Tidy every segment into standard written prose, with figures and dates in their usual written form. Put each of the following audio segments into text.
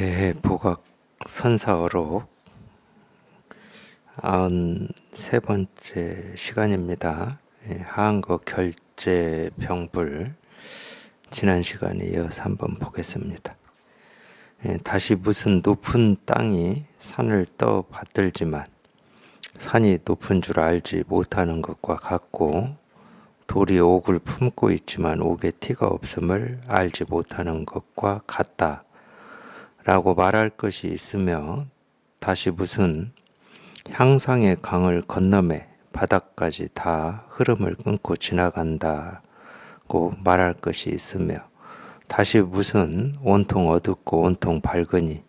새해 복학 선사어록 93번째 시간입니다. 하한거 결제 병불 지난 시간에 이어서 한번 보겠습니다. 다시 무슨 높은 땅이 산을 떠 받들지만 산이 높은 줄 알지 못하는 것과 같고 돌이 옥을 품고 있지만 옥에 티가 없음을 알지 못하는 것과 같다 라고 말할 것이 있으며 다시 무슨 향상의 강을 건너매 바닥까지 다 흐름을 끊고 지나간다고 말할 것이 있으며 다시 무슨 온통 어둡고 온통 밝으니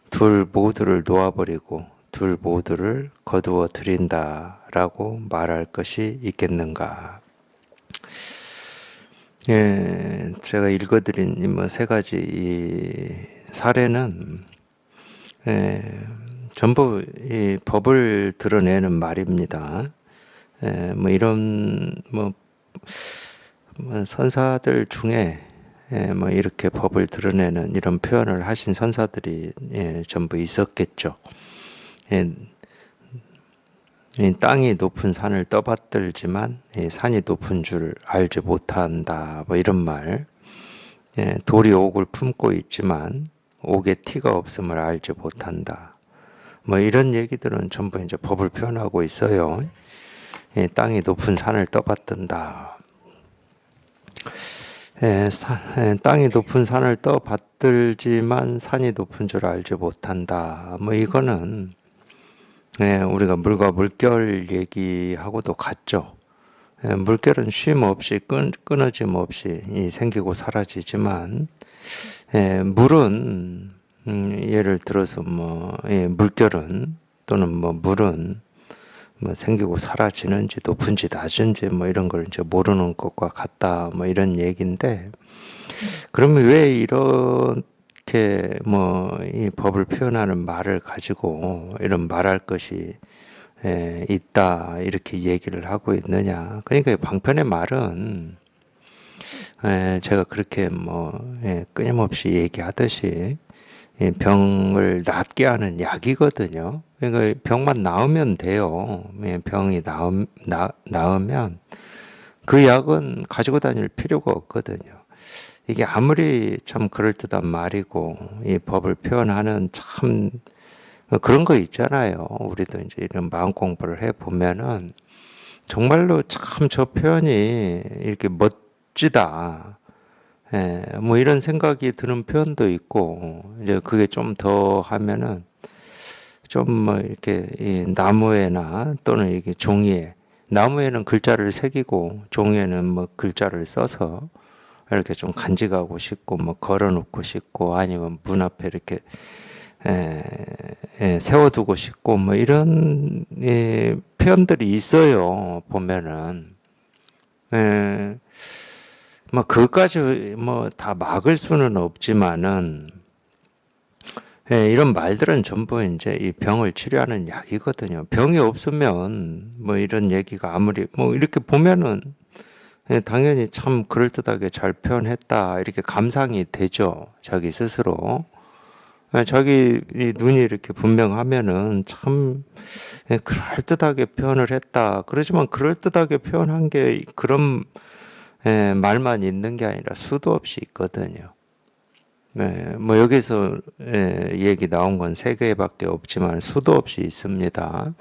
둘 모두를 놓아버리고 둘 모두를 거두어 들인다라고 말할 것이 있겠는가. 제가 읽어드린 세 가지 이 사례는 전부 이 법을 드러내는 말입니다. 이런 선사들 중에 이렇게 법을 드러내는 이런 표현을 하신 선사들이 전부 있었겠죠. 땅이 높은 산을 떠받들지만 산이 높은 줄 알지 못한다. 이런 말. 돌이 옥을 품고 있지만 옥에 티가 없음을 알지 못한다. 이런 얘기들은 전부 이제 법을 표현하고 있어요. 땅이 높은 산을 떠받든다. 땅이 높은 산을 떠받들지만 산이 높은 줄 알지 못한다. 이거는 우리가 물과 물결 얘기하고도 같죠. 물결은 쉼 없이 끊어짐 없이 생기고 사라지지만 물은 예를 들어서 물결은 또는 물은 생기고 사라지는지 높은지 낮은지 이런 걸 이제 모르는 것과 같다 이런 얘기인데, 그러면 왜 이렇게 이 법을 표현하는 말을 가지고 이런 말할 것이 있다 이렇게 얘기를 하고 있느냐. 그러니까 방편의 말은 제가 그렇게 끊임없이 얘기하듯이 병을 낫게 하는 약이거든요. 그러니까 병만 나으면 돼요. 병이 나으면 그 약은 가지고 다닐 필요가 없거든요. 이게 아무리 참 그럴듯한 말이고 이 법을 표현하는 참 그런 거 있잖아요. 우리도 이제 이런 마음 공부를 해 보면은 정말로 참 저 표현이 이렇게 멋지다. 이런 생각이 드는 표현도 있고, 이제 그게 좀 더 하면은 좀 이렇게 이 나무에나 또는 이게 종이에, 나무에는 글자를 새기고 종이에는 글자를 써서 이렇게 좀 간직하고 싶고 걸어놓고 싶고 아니면 문 앞에 이렇게 세워두고 싶고 이런 표현들이 있어요. 보면은 그것까지 다 막을 수는 없지만은 이런 말들은 전부 이제 이 병을 치료하는 약이거든요. 병이 없으면 이런 얘기가 아무리 이렇게 보면은 당연히 참 그럴듯하게 잘 표현했다 이렇게 감상이 되죠. 자기 스스로. 자기 눈이 이렇게 분명하면은 참 그럴듯하게 표현을 했다. 그렇지만 그럴듯하게 표현한 게 그런 말만 있는 게 아니라 수도 없이 있거든요. 여기서 얘기 나온 건 3개밖에 없지만 수도 없이 있습니다.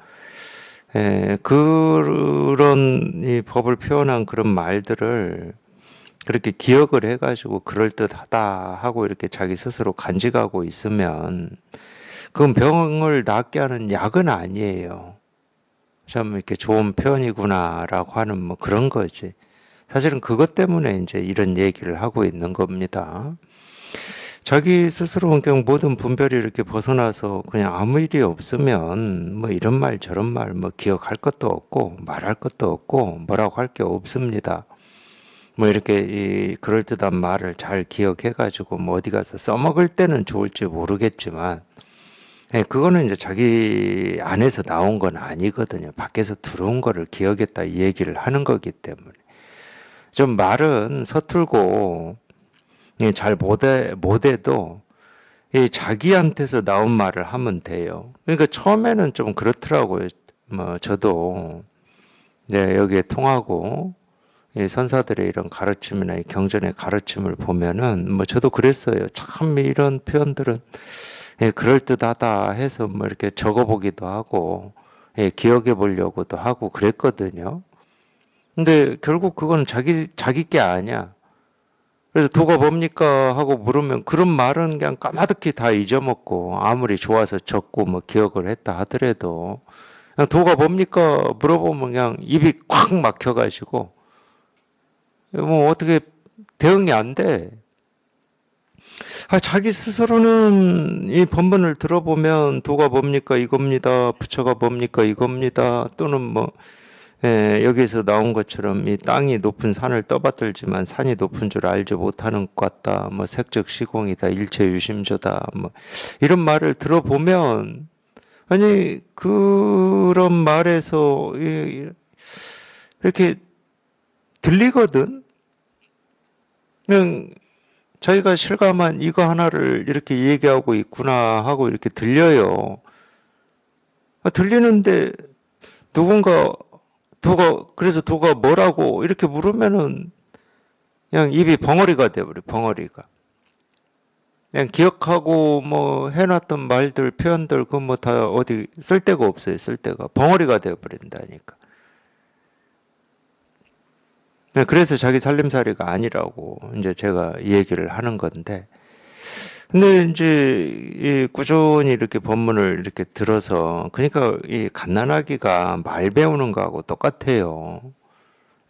그런 이 법을 표현한 그런 말들을 그렇게 기억을 해가지고 그럴듯하다 하고 이렇게 자기 스스로 간직하고 있으면 그건 병을 낫게 하는 약은 아니에요. 참 이렇게 좋은 표현이구나라고 하는 그런 거지. 사실은 그것 때문에 이제 이런 얘기를 하고 있는 겁니다. 자기 스스로 그냥 모든 분별이 이렇게 벗어나서 그냥 아무 일이 없으면 이런 말 저런 말 기억할 것도 없고 말할 것도 없고 뭐라고 할 게 없습니다. 이렇게 이 그럴듯한 말을 잘 기억해가지고 어디 가서 써먹을 때는 좋을지 모르겠지만 그거는 이제 자기 안에서 나온 건 아니거든요. 밖에서 들어온 거를 기억했다 이 얘기를 하는 거기 때문에 좀 말은 서툴고 잘 못해도 이 자기한테서 나온 말을 하면 돼요. 그러니까 처음에는 좀 그렇더라고요. 뭐 저도 네, 여기에 통하고 이 선사들의 이런 가르침이나 이 경전의 가르침을 보면은 뭐 저도 그랬어요. 참 이런 표현들은 예, 그럴듯하다 해서 뭐 이렇게 적어보기도 하고 예, 기억해 보려고도 하고 그랬거든요. 근데 결국 그건 자기 게 아니야. 그래서 도가 뭡니까 하고 물으면 그런 말은 그냥 까마득히 다 잊어먹고 아무리 좋아서 적고 뭐 기억을 했다 하더라도 그냥 도가 뭡니까 물어보면 그냥 입이 꽉 막혀가지고 뭐 어떻게 대응이 안 돼. 자기 스스로는 이 본문을 들어보면 도가 뭡니까 이겁니다. 부처가 뭡니까 이겁니다. 또는 뭐 여기에서 나온 것처럼 이 땅이 높은 산을 떠받들지만 산이 높은 줄 알지 못하는 것 같다. 뭐 색적 시공이다. 일체 유심조다. 뭐 이런 말을 들어보면 아니 그런 말에서 이렇게 들리거든. 그냥 자기가 실감한 이거 하나를 이렇게 얘기하고 있구나 하고 이렇게 들려요. 들리는데 누군가 그래서 도가 뭐라고 이렇게 물으면은 그냥 입이 벙어리가 돼버려, 벙어리가. 그냥 기억하고 뭐 해놨던 말들, 표현들, 그거 뭐 다 어디 쓸데가 없어요, 쓸데가. 벙어리가 돼버린다니까. 그래서 자기 살림살이가 아니라고 이제 제가 얘기를 하는 건데. 근데 이제 이 꾸준히 이렇게 법문을 이렇게 들어서 그러니까 이 갓난아기가 말 배우는 거하고 똑같아요.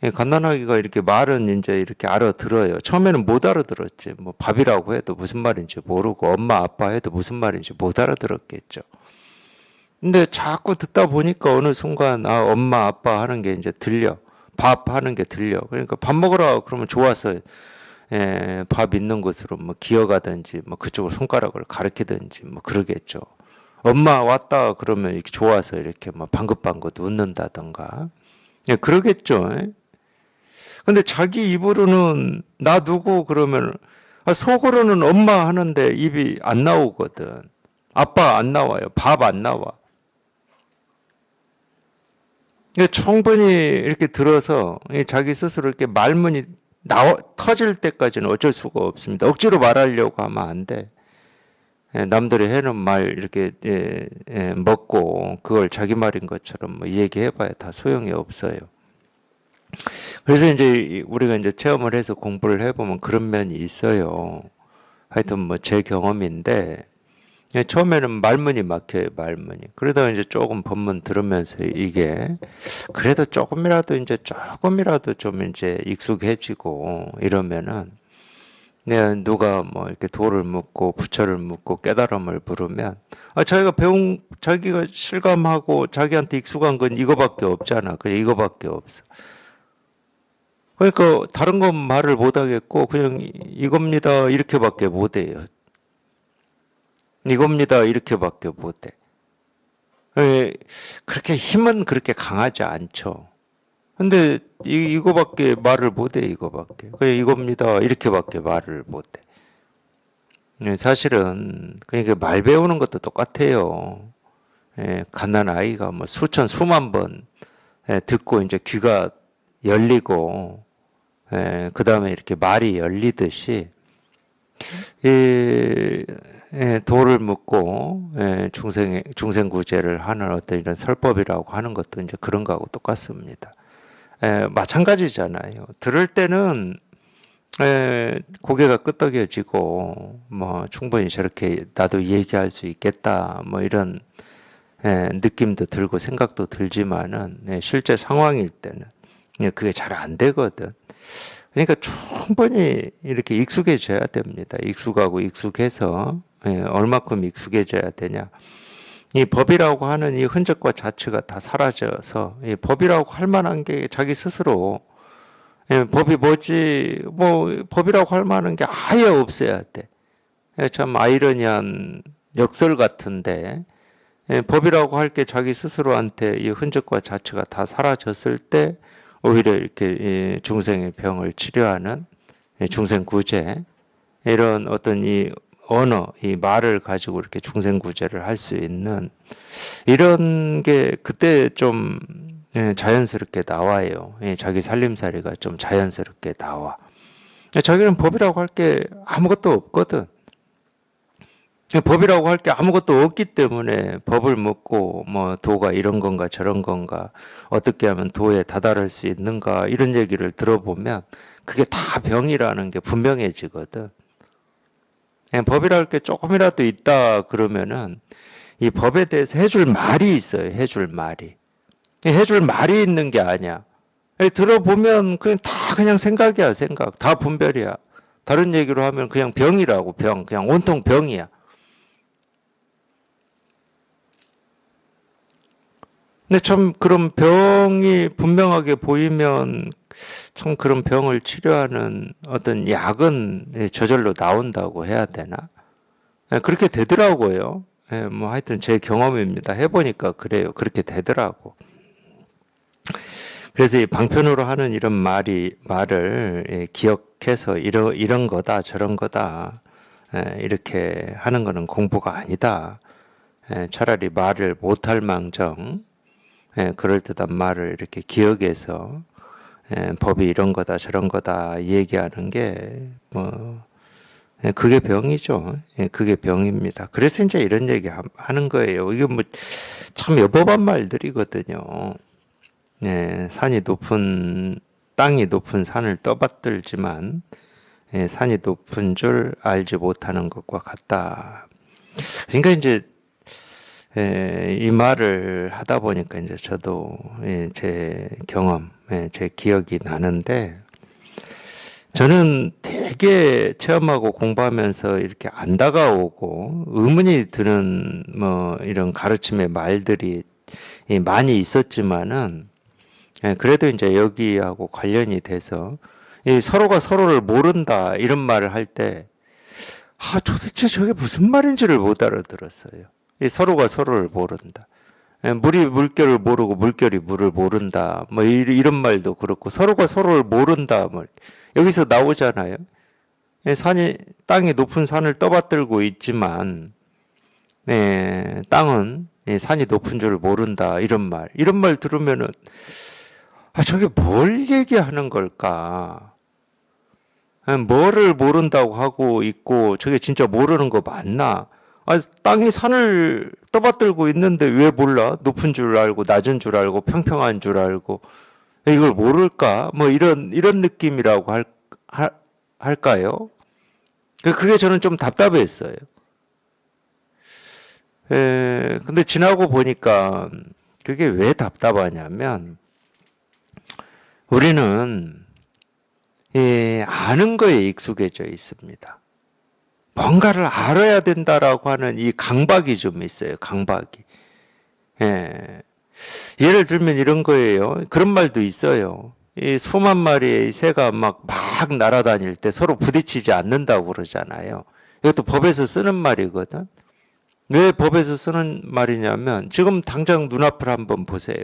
이 갓난아기가 이렇게 말은 이제 이렇게 알아들어요. 처음에는 못 알아들었지. 뭐 밥이라고 해도 무슨 말인지 모르고 엄마 아빠 해도 무슨 말인지 못 알아들었겠죠. 근데 자꾸 듣다 보니까 어느 순간 엄마 아빠 하는 게 이제 들려. 밥 하는 게 들려. 그러니까 밥 먹으라 그러면 좋아서 밥 있는 곳으로 뭐 기어가든지 뭐 그쪽으로 손가락을 가리키든지 뭐 그러겠죠. 엄마 왔다 그러면 이렇게 좋아서 이렇게 뭐 방긋방긋 웃는다던가. 예, 그러겠죠. 근데 자기 입으로는 나 누구 그러면 속으로는 엄마 하는데 입이 안 나오거든. 아빠 안 나와요. 밥 안 나와. 충분히 이렇게 들어서 자기 스스로 이렇게 말문이 터질 때까지는 어쩔 수가 없습니다. 억지로 말하려고 하면 안 돼. 남들이 해놓은 말 이렇게 먹고 그걸 자기 말인 것처럼 뭐 얘기해봐야 다 소용이 없어요. 그래서 이제 우리가 이제 체험을 해서 공부를 해보면 그런 면이 있어요. 하여튼 뭐 제 경험인데 처음에는 말문이 막혀요, 말문이. 그러다가 이제 조금 법문 들으면서 이게 그래도 조금이라도 좀 이제 익숙해지고 이러면은 누가 뭐 이렇게 도를 묻고 부처를 묻고 깨달음을 부르면 자기가 실감하고 자기한테 익숙한 건 이거밖에 없잖아. 그냥 이거밖에 없어. 그러니까 다른 건 말을 못 하겠고 그냥 이겁니다 이렇게밖에 못 해요. 이겁니다 이렇게밖에 못 해. 그렇게 힘은 그렇게 강하지 않죠. 근데 이거밖에 말을 못 해, 이거밖에. 그냥 이겁니다 이렇게밖에 말을 못 해. 사실은 그러니까 말 배우는 것도 똑같아요. 갓난 아이가 뭐 수만 번 듣고 이제 귀가 열리고 그 다음에 이렇게 말이 열리듯이 도를 묻고 중생구제를 하는 어떤 이런 설법이라고 하는 것도 이제 그런 거하고 똑같습니다. 마찬가지잖아요. 들을 때는 고개가 끄덕여지고 뭐 충분히 저렇게 나도 얘기할 수 있겠다 뭐 이런 느낌도 들고 생각도 들지만은 실제 상황일 때는 그게 잘 안 되거든. 그러니까 충분히 이렇게 익숙해져야 됩니다. 익숙하고 익숙해서 얼마큼 익숙해져야 되냐. 이 법이라고 하는 이 흔적과 자체가 다 사라져서 이 법이라고 할 만한 게 자기 스스로 법이 뭐지 뭐 법이라고 할 만한 게 아예 없어야 돼. 참 아이러니한 역설 같은데 법이라고 할 게 자기 스스로한테 이 흔적과 자체가 다 사라졌을 때 오히려 이렇게 중생의 병을 치료하는 중생구제 이런 어떤 이 언어, 이 말을 가지고 이렇게 중생구제를 할 수 있는 이런 게 그때 좀 자연스럽게 나와요. 자기 살림살이가 좀 자연스럽게 나와. 자기는 법이라고 할 게 아무것도 없거든. 법이라고 할 게 아무것도 없기 때문에 법을 묻고 뭐 도가 이런 건가 저런 건가 어떻게 하면 도에 다다를 수 있는가 이런 얘기를 들어보면 그게 다 병이라는 게 분명해지거든. 법이랄 게 조금이라도 있다 그러면은 이 법에 대해서 해줄 말이 있어요. 해줄 말이. 해줄 말이 있는 게 아니야. 들어보면 그냥 다 그냥 생각이야, 생각. 다 분별이야. 다른 얘기로 하면 그냥 병이라고, 병. 그냥 온통 병이야. 근데 참 그런 병이 분명하게 보이면 참 그런 병을 치료하는 어떤 약은 저절로 나온다고 해야 되나? 그렇게 되더라고요. 뭐 하여튼 제 경험입니다. 해보니까 그래요. 그렇게 되더라고. 그래서 이 방편으로 하는 이런 말을 기억해서 이런 거다, 저런 거다. 이렇게 하는 거는 공부가 아니다. 차라리 말을 못할 망정, 그럴듯한 말을 이렇게 기억해서 법이 이런 거다, 저런 거다 얘기하는 게 뭐, 그게 병이죠. 그게 병입니다. 그래서 이제 이런 얘기 하는 거예요. 이게 뭐 참 여법한 말들이거든요. 산이 높은, 땅이 높은 산을 떠받들지만, 산이 높은 줄 알지 못하는 것과 같다. 그러니까 이제, 이 말을 하다 보니까 이제 저도 제 경험, 제 기억이 나는데, 저는 되게 체험하고 공부하면서 이렇게 안 다가오고 의문이 드는 뭐 이런 가르침의 말들이 많이 있었지만은 그래도 이제 여기하고 관련이 돼서 이 서로가 서로를 모른다 이런 말을 할 때 도대체 저게 무슨 말인지를 못 알아들었어요. 이 서로가 서로를 모른다. 물이 물결을 모르고 물결이 물을 모른다. 뭐 이런 말도 그렇고 서로가 서로를 모른다. 뭐 여기서 나오잖아요. 땅이 높은 산을 떠받들고 있지만 땅은 산이 높은 줄 모른다. 이런 말 들으면은 저게 뭘 얘기하는 걸까? 뭐를 모른다고 하고 있고 저게 진짜 모르는 거 맞나? 땅이 산을 떠받들고 있는데 왜 몰라? 높은 줄 알고 낮은 줄 알고 평평한 줄 알고 이걸 모를까? 뭐 이런 느낌이라고 할까요? 그게 저는 좀 답답했어요. 근데 지나고 보니까 그게 왜 답답하냐면 우리는 아는 거에 익숙해져 있습니다. 뭔가를 알아야 된다라고 하는 이 강박이 좀 있어요. 강박이. 예를 들면 이런 거예요. 그런 말도 있어요. 이 수만 마리의 새가 막 날아다닐 때 서로 부딪히지 않는다고 그러잖아요. 이것도 법에서 쓰는 말이거든. 왜 법에서 쓰는 말이냐면 지금 당장 눈앞을 한번 보세요.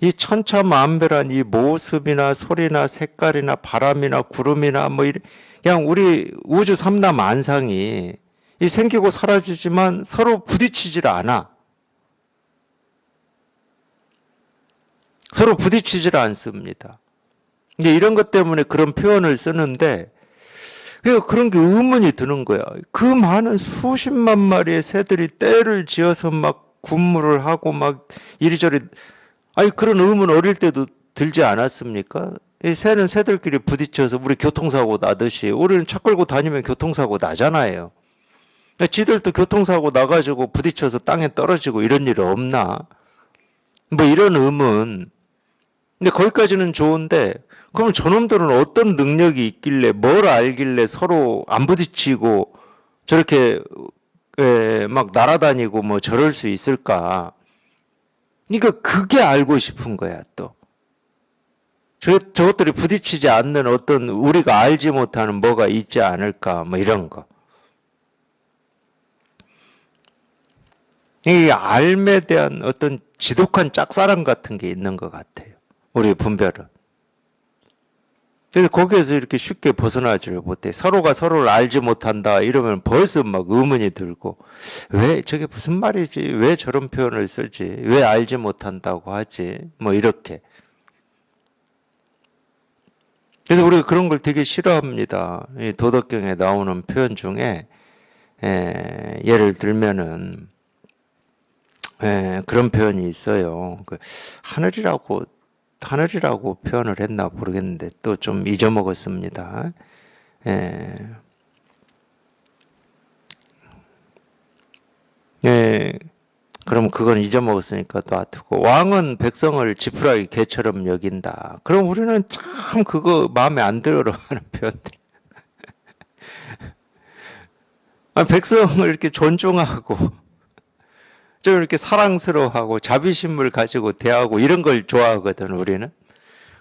이 천차만별한 이 모습이나 소리나 색깔이나 바람이나 구름이나 뭐 그냥 우리 우주 삼라만상이 이 생기고 사라지지만 서로 부딪히질 않아. 서로 부딪히질 않습니다. 이제 이런 것 때문에 그런 표현을 쓰는데 그런 게 의문이 드는 거야. 그 많은 수십만 마리의 새들이 떼를 지어서 막 군무를 하고 막 이리저리 그런 의문 어릴 때도 들지 않았습니까? 이 새는 새들끼리 부딪혀서 우리 교통사고 나듯이 우리는 차 끌고 다니면 교통사고 나잖아요. 지들도 교통사고 나가지고 부딪혀서 땅에 떨어지고 이런 일 없나? 뭐 이런 의문. 근데 거기까지는 좋은데 그럼 저놈들은 어떤 능력이 있길래 뭘 알길래 서로 안 부딪히고 저렇게 막 날아다니고 뭐 저럴 수 있을까? 그러니까 그게 알고 싶은 거야 또. 저것들이 부딪히지 않는 어떤 우리가 알지 못하는 뭐가 있지 않을까 뭐 이런 거. 이 알에 대한 어떤 지독한 짝사랑 같은 게 있는 것 같아요. 우리 분별은. 그래서 거기에서 이렇게 쉽게 벗어나지를 못해. 서로가 서로를 알지 못한다 이러면 벌써 막 의문이 들고, 왜 저게 무슨 말이지? 왜 저런 표현을 쓰지? 왜 알지 못한다고 하지? 뭐 이렇게. 그래서 우리가 그런 걸 되게 싫어합니다. 이 도덕경에 나오는 표현 중에 예를 들면은 그런 표현이 있어요. 그 하늘이라고 표현을 했나 모르겠는데 또 좀 잊어먹었습니다. 예, 예, 그럼 그건 잊어먹었으니까 또 아트고, 왕은 백성을 지푸라기 개처럼 여긴다. 그럼 우리는 참 그거 마음에 안 들어 하는 표현들. 백성을 이렇게 존중하고 좀 이렇게 사랑스러워하고 자비심을 가지고 대하고 이런 걸 좋아하거든 우리는.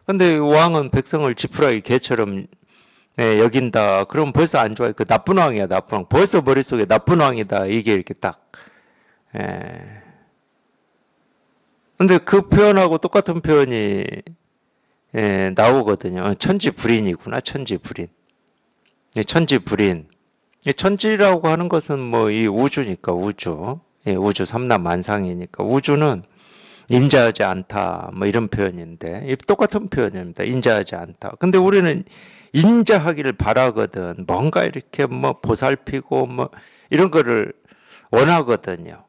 근데 왕은 백성을 지푸라기 개처럼 여긴다. 그럼 벌써 안 좋아요. 그 나쁜 왕이야, 나쁜 왕. 벌써 머릿속에 나쁜 왕이다. 이게 이렇게 딱. 근데 그 표현하고 똑같은 표현이 나오거든요. 천지불인이구나, 천지불인. 천지불인. 이 천지라고 하는 것은 뭐 이 우주니까 우주. 우주 삼라만상이니까 우주는 인자하지 않다. 뭐 이런 표현인데 이 똑같은 표현입니다. 인자하지 않다. 근데 우리는 인자하기를 바라거든. 뭔가 이렇게 뭐 보살피고 뭐 이런 거를 원하거든요.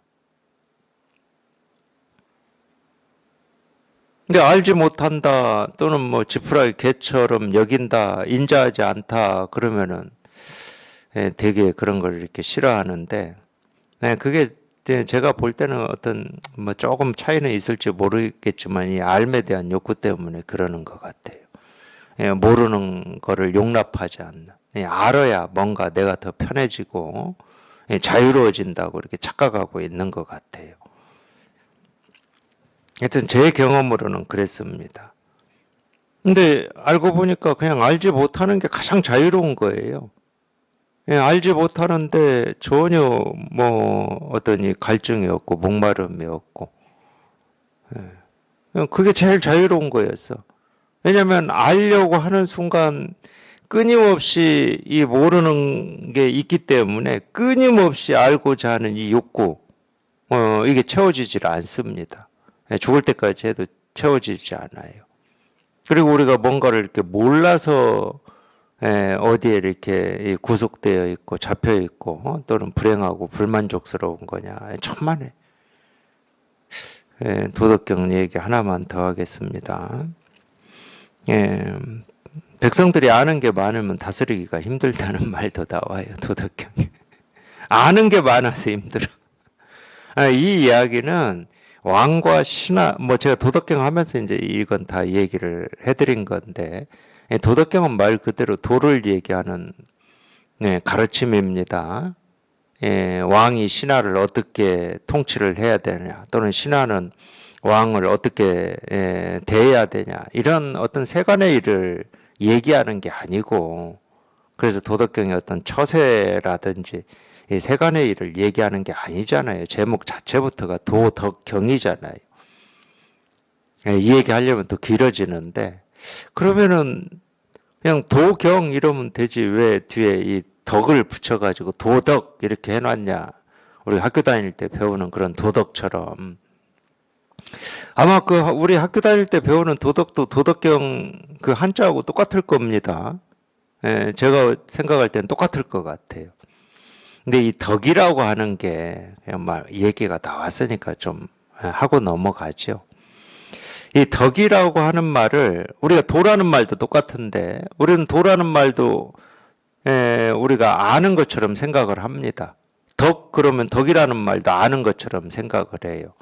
근데 알지 못한다 또는 뭐 지푸라기 개처럼 여긴다, 인자하지 않다 그러면은 되게 그런 걸 이렇게 싫어하는데, 그게 제가 볼 때는 어떤 뭐 조금 차이는 있을지 모르겠지만 이 알에 대한 욕구 때문에 그러는 것 같아요. 모르는 거를 용납하지 않는. 알아야 뭔가 내가 더 편해지고 자유로워진다고 이렇게 착각하고 있는 것 같아요. 하여튼 제 경험으로는 그랬습니다. 근데 알고 보니까 그냥 알지 못하는 게 가장 자유로운 거예요. 알지 못하는데 전혀 뭐 어떤 이 갈증이 없고 목마름이 없고, 그게 제일 자유로운 거였어. 왜냐하면 알려고 하는 순간 끊임없이 이 모르는 게 있기 때문에 끊임없이 알고자 하는 이 욕구, 이게 채워지질 않습니다. 죽을 때까지 해도 채워지지 않아요. 그리고 우리가 뭔가를 이렇게 몰라서 어디에 이렇게 구속되어 있고 잡혀 있고 또는 불행하고 불만족스러운 거냐. 천만에. 도덕경 얘기 하나만 더 하겠습니다. 백성들이 아는 게 많으면 다스리기가 힘들다는 말도 나와요. 도덕경에. 아는 게 많아서 힘들어. 이 이야기는 왕과 신하, 뭐 제가 도덕경 하면서 이제 이건 다 얘기를 해드린 건데, 도덕경은 말 그대로 도를 얘기하는 가르침입니다. 왕이 신하를 어떻게 통치를 해야 되냐, 또는 신하는 왕을 어떻게 대해야 되냐, 이런 어떤 세간의 일을 얘기하는 게 아니고, 그래서 도덕경의 어떤 처세라든지 이 세간의 일을 얘기하는 게 아니잖아요. 제목 자체부터가 도덕경이잖아요. 이 얘기 하려면 또 길어지는데, 그러면은 그냥 도경 이러면 되지 왜 뒤에 이 덕을 붙여가지고 도덕 이렇게 해놨냐. 우리 학교 다닐 때 배우는 그런 도덕처럼. 아마 그 우리 학교 다닐 때 배우는 도덕도 도덕경 그 한자하고 똑같을 겁니다. 제가 생각할 땐 똑같을 것 같아요. 근데 이 덕이라고 하는 게 그냥 말 얘기가 나왔으니까 좀 하고 넘어가죠. 이 덕이라고 하는 말을 우리가 도라는 말도 똑같은데 우리는 도라는 말도 우리가 아는 것처럼 생각을 합니다. 덕 그러면 덕이라는 말도 아는 것처럼 생각을 해요.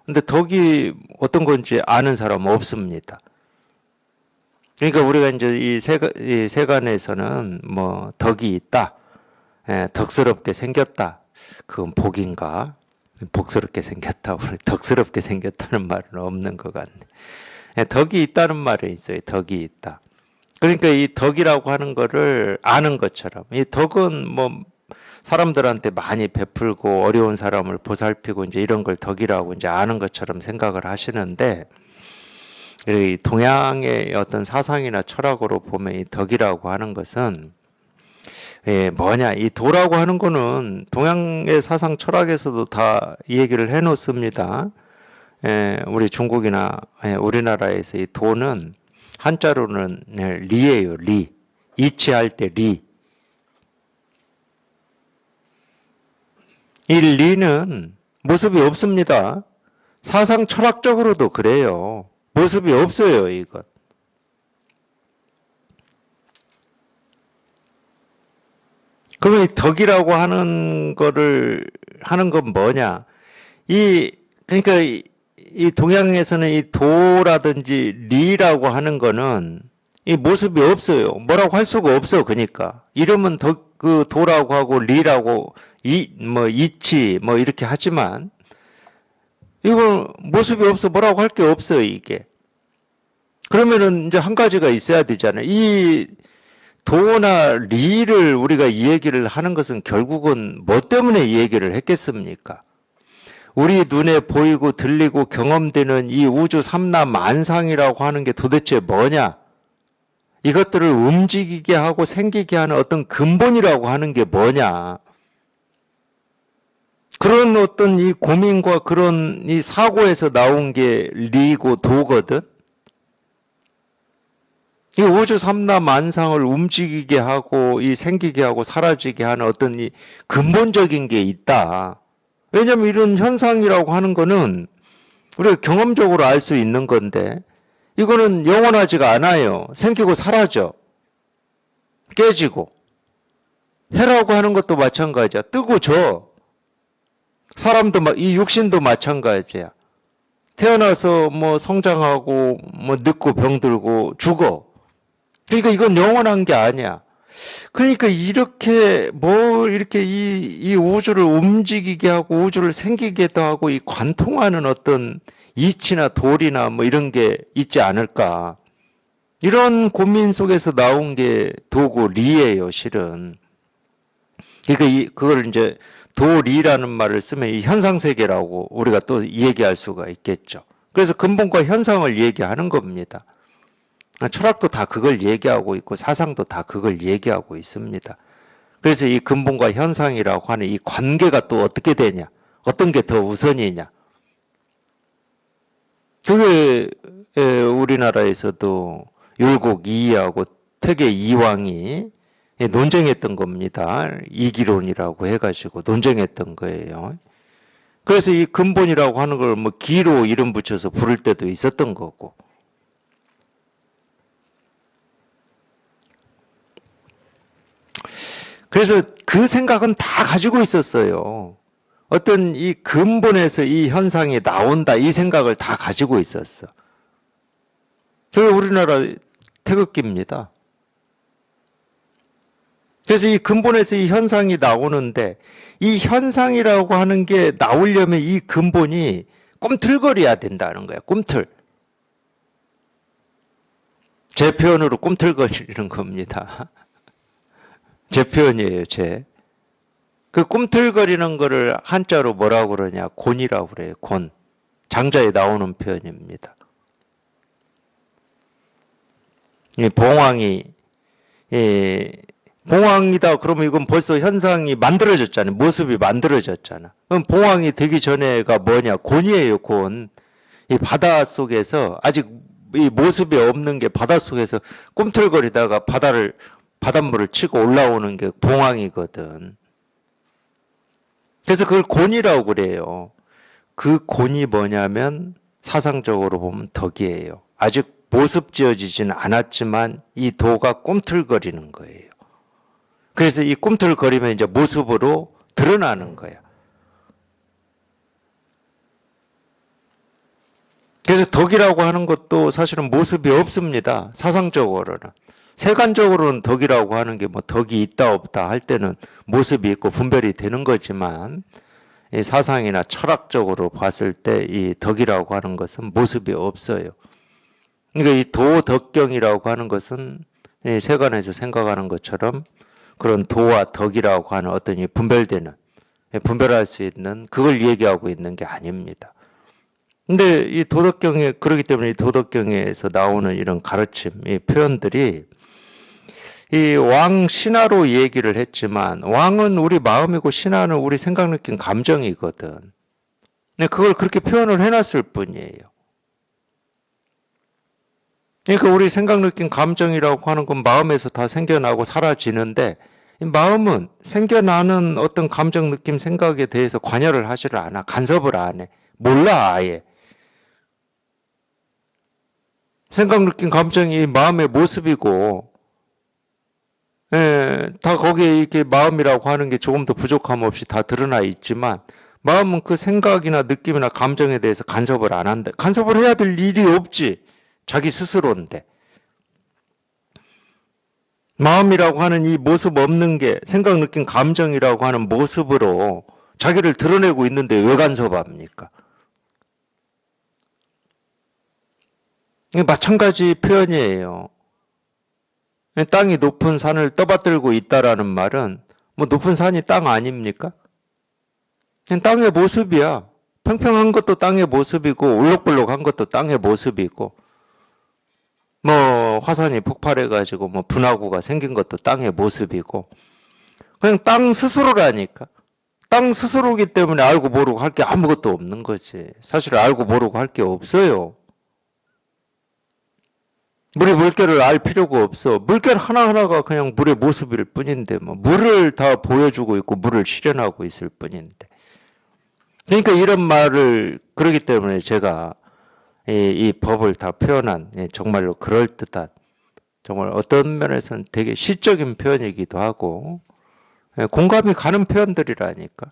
근데 덕이 어떤 건지 아는 사람은 없습니다. 그러니까 우리가 이제 이 세간에서는 뭐 덕이 있다, 덕스럽게 생겼다, 그건 복인가? 복스럽게 생겼다, 우리 덕스럽게 생겼다는 말은 없는 것 같네. 덕이 있다는 말이 있어요. 덕이 있다. 그러니까 이 덕이라고 하는 거를 아는 것처럼, 이 덕은 뭐 사람들한테 많이 베풀고 어려운 사람을 보살피고 이제 이런 걸 덕이라고 이제 아는 것처럼 생각을 하시는데, 이 동양의 어떤 사상이나 철학으로 보면 이 덕이라고 하는 것은 뭐냐, 이 도라고 하는 거는 동양의 사상 철학에서도 다 이 얘기를 해놓습니다. 우리 중국이나 우리나라에서 이 도는 한자로는 리예요, 리. 이치할 때 리. 이 리는 모습이 없습니다. 사상 철학적으로도 그래요. 모습이 없어요, 이것. 그러면 이 덕이라고 하는 거를 하는 건 뭐냐? 그러니까 이 동양에서는 이 도라든지 리라고 하는 거는 이 모습이 없어요. 뭐라고 할 수가 없어. 그러니까 이름은 그 도라고 하고 리라고 이치 이렇게 하지만 이거 모습이 없어. 뭐라고 할 게 없어요, 이게. 그러면은 이제 한 가지가 있어야 되잖아요. 이 도나 리를 우리가 이 얘기를 하는 것은 결국은 뭐 때문에 이 얘기를 했겠습니까? 우리 눈에 보이고 들리고 경험되는 이 우주 삼라만상이라고 하는 게 도대체 뭐냐? 이것들을 움직이게 하고 생기게 하는 어떤 근본이라고 하는 게 뭐냐? 그런 어떤 이 고민과 그런 이 사고에서 나온 게 리고 도거든? 이 우주 삼라만상을 움직이게 하고 이 생기게 하고 사라지게 하는 어떤 이 근본적인 게 있다. 왜냐하면 이런 현상이라고 하는 거는 우리가 경험적으로 알 수 있는 건데 이거는 영원하지가 않아요. 생기고 사라져. 깨지고. 해라고 하는 것도 마찬가지야. 뜨고 져. 사람도 이 육신도 마찬가지야. 태어나서 성장하고 늙고 병들고 죽어. 그러니까 이건 영원한 게 아니야. 그러니까 이렇게 이렇게 이 우주를 움직이게 하고 우주를 생기게도 하고 이 관통하는 어떤 이치나 도리나 이런 게 있지 않을까. 이런 고민 속에서 나온 게 도고 리예요, 실은. 그러니까 그걸 이제 도리라는 말을 쓰면 이 현상세계라고 우리가 또 얘기할 수가 있겠죠. 그래서 근본과 현상을 얘기하는 겁니다. 철학도 다 그걸 얘기하고 있고 사상도 다 그걸 얘기하고 있습니다. 그래서 이 근본과 현상이라고 하는 이 관계가 또 어떻게 되냐? 어떤 게 더 우선이냐? 그게 우리나라에서도 율곡 이이하고 퇴계 이왕이 논쟁했던 겁니다. 이기론이라고 해가지고 논쟁했던 거예요. 그래서 이 근본이라고 하는 걸 기로 이름 붙여서 부를 때도 있었던 거고. 그래서 그 생각은 다 가지고 있었어요. 어떤 이 근본에서 이 현상이 나온다 이 생각을 다 가지고 있었어. 그게 우리나라 태극기입니다. 그래서 이 근본에서 이 현상이 나오는데 이 현상이라고 하는 게 나오려면 이 근본이 꿈틀거려야 된다는 거야. 꿈틀. 제 표현으로 꿈틀거리는 겁니다. 제 표현이에요, 제. 그 꿈틀거리는 거를 한자로 뭐라고 그러냐? 곤이라고 그래요, 곤. 장자에 나오는 표현입니다. 이 봉황이다 그러면 이건 벌써 현상이 만들어졌잖아요. 모습이 만들어졌잖아. 그럼 봉황이 되기 전에가 뭐냐? 곤이에요, 곤. 이 바닷속에서 아직 이 모습이 없는 게 바닷속에서 꿈틀거리다가 바닷물을 치고 올라오는 게 봉황이거든. 그래서 그걸 곤이라고 그래요. 그 곤이 뭐냐면 사상적으로 보면 덕이에요. 아직 모습 지어지지는 않았지만 이 도가 꿈틀거리는 거예요. 그래서 이 꿈틀거리면 이제 모습으로 드러나는 거야. 그래서 덕이라고 하는 것도 사실은 모습이 없습니다. 사상적으로는. 세간적으로는 덕이라고 하는 게 덕이 있다 없다 할 때는 모습이 있고 분별이 되는 거지만 이 사상이나 철학적으로 봤을 때 이 덕이라고 하는 것은 모습이 없어요. 그러니까 이 도덕경이라고 하는 것은 이 세간에서 생각하는 것처럼 그런 도와 덕이라고 하는 어떤 이 분별할 수 있는 그걸 얘기하고 있는 게 아닙니다. 근데 이 도덕경에, 그렇기 때문에 이 도덕경에서 나오는 이런 가르침, 이 표현들이 이 왕 신하로 얘기를 했지만 왕은 우리 마음이고 신하는 우리 생각, 느낌, 감정이거든. 근데 그걸 그렇게 표현을 해놨을 뿐이에요. 그러니까 우리 생각, 느낌, 감정이라고 하는 건 마음에서 다 생겨나고 사라지는데 이 마음은 생겨나는 어떤 감정, 느낌, 생각에 대해서 관여를 하지를 않아. 간섭을 안 해. 몰라 아예. 생각, 느낌, 감정이 마음의 모습이고 다 거기에 이렇게 마음이라고 하는 게 조금 더 부족함 없이 다 드러나 있지만 마음은 그 생각이나 느낌이나 감정에 대해서 간섭을 안 한다. 간섭을 해야 될 일이 없지. 자기 스스로인데. 마음이라고 하는 이 모습 없는 게 생각, 느낌, 감정이라고 하는 모습으로 자기를 드러내고 있는데 왜 간섭합니까? 이게 마찬가지 표현이에요. 땅이 높은 산을 떠받들고 있다라는 말은 뭐 높은 산이 땅 아닙니까? 그냥 땅의 모습이야. 평평한 것도 땅의 모습이고 울럭불럭한 것도 땅의 모습이고 뭐 화산이 폭발해가지고 뭐 분화구가 생긴 것도 땅의 모습이고 그냥 땅 스스로라니까. 땅 스스로기 때문에 알고 모르고 할 게 아무것도 없는 거지. 사실 알고 모르고 할 게 없어요. 물이 물결을 알 필요가 없어. 물결 하나하나가 그냥 물의 모습일 뿐인데 뭐 물을 다 보여주고 있고 물을 실현하고 있을 뿐인데. 그러니까 이런 말을 그러기 때문에 제가 이 법을 다 표현한 정말로 그럴듯한 정말 어떤 면에서는 되게 시적인 표현이기도 하고 공감이 가는 표현들이라니까.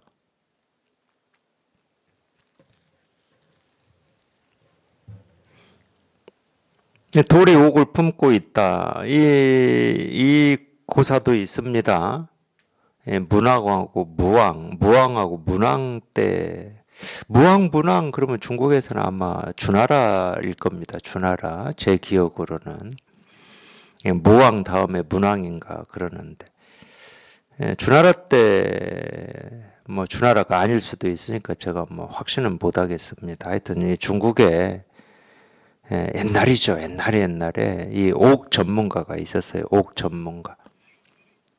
돌이 옥을 품고 있다. 이 고사도 있습니다. 문왕하고 무왕, 무왕하고 문왕 때 무왕, 문왕 그러면 중국에서는 아마 주나라일 겁니다. 주나라 제 기억으로는 무왕 다음에 문왕인가 그러는데 주나라 때 뭐 주나라가 아닐 수도 있으니까 제가 뭐 확신은 못 하겠습니다. 하여튼 이 중국에 옛날이죠. 옛날에 이 옥 전문가가 있었어요. 옥 전문가.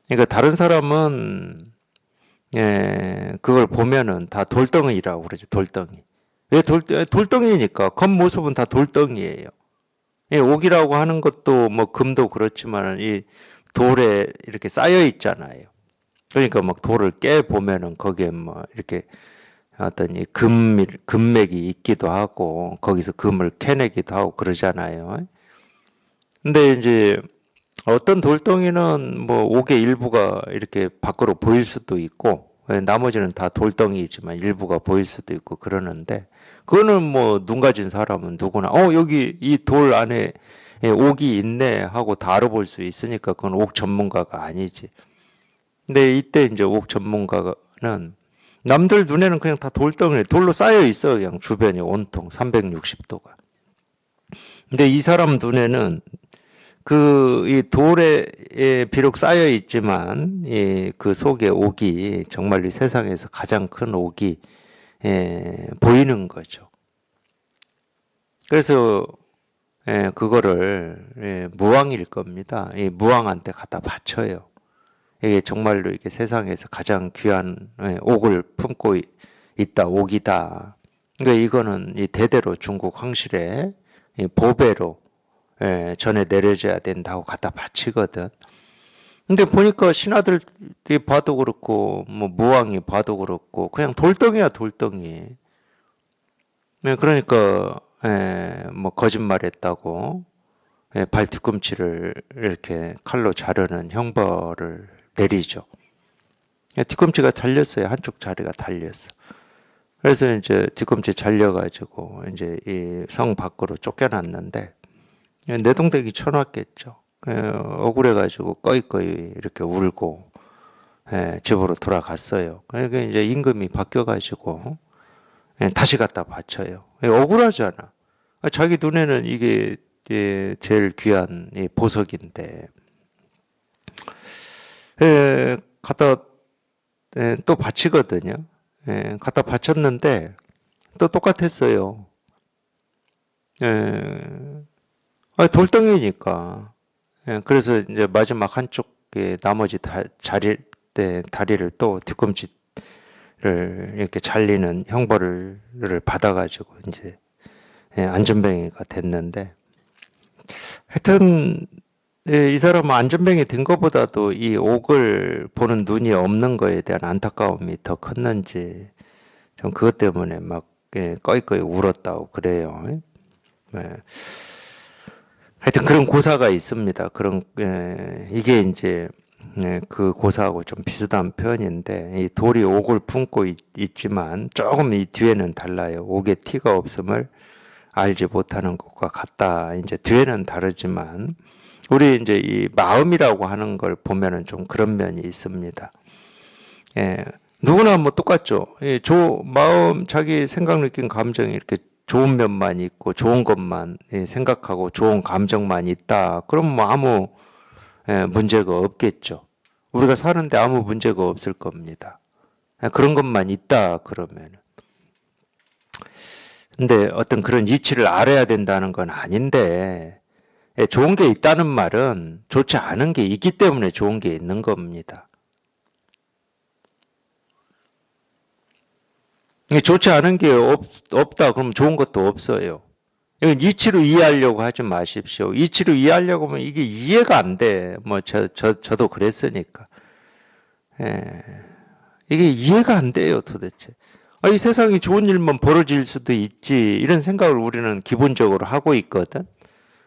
그러니까 다른 사람은 그걸 보면은 다 돌덩이라고 그러죠. 돌덩이. 왜 돌덩이니까 겉모습은 다 돌덩이에요. 옥이라고 하는 것도 뭐 금도 그렇지만 이 돌에 이렇게 쌓여 있잖아요. 그러니까 막 돌을 깨 보면은 거기에 뭐 이렇게 어떤 이 금맥이 있기도 하고 거기서 금을 캐내기도 하고 그러잖아요. 근데 이제 어떤 돌덩이는 뭐 옥의 일부가 이렇게 밖으로 보일 수도 있고 나머지는 다 돌덩이지만 일부가 보일 수도 있고 그러는데 그거는 뭐 눈 가진 사람은 누구나 여기 이 돌 안에 옥이 있네 하고 다 알아볼 수 있으니까 그건 옥 전문가가 아니지. 근데 이때 이제 옥 전문가는 남들 눈에는 그냥 다 돌덩이, 돌로 쌓여 있어. 그냥 주변이 온통 360도가. 근데 이 사람 눈에는 이 돌에 비록 쌓여 있지만 그 속에 옥이 정말 이 세상에서 가장 큰 옥이 보이는 거죠. 그래서 그거를 무왕일 겁니다. 이 무왕한테 갖다 바쳐요. 이게 정말로 이게 세상에서 가장 귀한 옥을 품고 있다, 옥이다. 그러니까 이거는 이 대대로 중국 황실에 보배로 전해 내려져야 된다고 갖다 바치거든. 근데 보니까 신하들이 봐도 그렇고 뭐 무왕이 봐도 그렇고 그냥 돌덩이야, 돌덩이. 그러니까 뭐 거짓말했다고 발 뒤꿈치를 이렇게 칼로 자르는 형벌을 내리죠. 뒤꿈치가 달렸어요. 한쪽 자리가 달렸어. 그래서 이제 뒤꿈치 잘려가지고 이제 이 성 밖으로 쫓겨났는데 내동댕이 쳐놨겠죠. 억울해가지고 꺼이꺼이 이렇게 울고 집으로 돌아갔어요. 그러니까 이제 임금이 바뀌어가지고 다시 갖다 바쳐요. 억울하잖아. 자기 눈에는 이게 제일 귀한 보석인데 갖다 또 바치거든요. 갖다 바쳤는데 또 똑같았어요. 예, 돌덩이니까. 예, 그래서 이제 마지막 한쪽에 나머지 다리를 또 뒤꿈치를 이렇게 잘리는 형벌을 받아가지고 이제 예, 안전뱅이가 됐는데, 하여튼 예, 이 사람은 안전뱅이 된 것보다도 이 옥을 보는 눈이 없는 거에 대한 안타까움이 더 컸는지 좀 그것 때문에 막 예, 꺼이꺼이 울었다고 그래요. 예. 하여튼 그런 고사가 있습니다. 이게 이제 그 고사하고 좀 비슷한 표현인데, 이 돌이 옥을 품고 있지만 조금 이 뒤에는 달라요. 옥에 티가 없음을 알지 못하는 것과 같다. 이제 뒤에는 다르지만 우리 이제 이 마음이라고 하는 걸 보면은 좀 그런 면이 있습니다. 예, 누구나 뭐 똑같죠. 예, 마음, 자기 생각, 느낀 감정이 이렇게 좋은 면만 있고 좋은 것만 생각하고 좋은 감정만 있다. 그럼 뭐 아무 문제가 없겠죠. 우리가 사는데 아무 문제가 없을 겁니다. 그런 것만 있다 그러면. 근데 어떤 그런 이치를 알아야 된다는 건 아닌데, 좋은 게 있다는 말은 좋지 않은 게 있기 때문에 좋은 게 있는 겁니다. 좋지 않은 게 없다 그러면 좋은 것도 없어요. 이건 이치로 이해하려고 하지 마십시오. 이치로 이해하려고 하면 이게 이해가 안 돼. 뭐 저도 그랬으니까. 예, 이게 이해가 안 돼요, 도대체. 이 세상이 좋은 일만 벌어질 수도 있지, 이런 생각을 우리는 기본적으로 하고 있거든.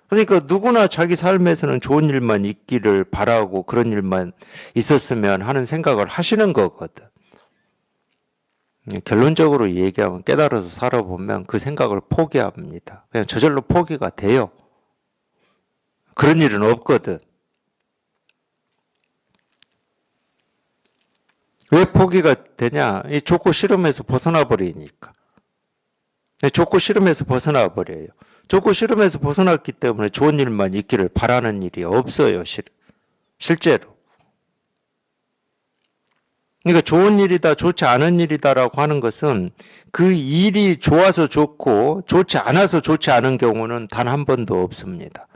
그러니까 누구나 자기 삶에서는 좋은 일만 있기를 바라고 그런 일만 있었으면 하는 생각을 하시는 거거든. 결론적으로 얘기하면 깨달아서 살아보면 그 생각을 포기합니다. 그냥 저절로 포기가 돼요. 그런 일은 없거든. 왜 포기가 되냐? 이 좋고 싫음에서 벗어나 버리니까. 좋고 싫음에서 벗어나 버려요. 좋고 싫음에서 벗어났기 때문에 좋은 일만 있기를 바라는 일이 없어요, 실제로. 그러니까 좋은 일이다, 좋지 않은 일이다라고 하는 것은 그 일이 좋아서 좋고 좋지 않아서 좋지 않은 경우는 단 한 번도 없습니다.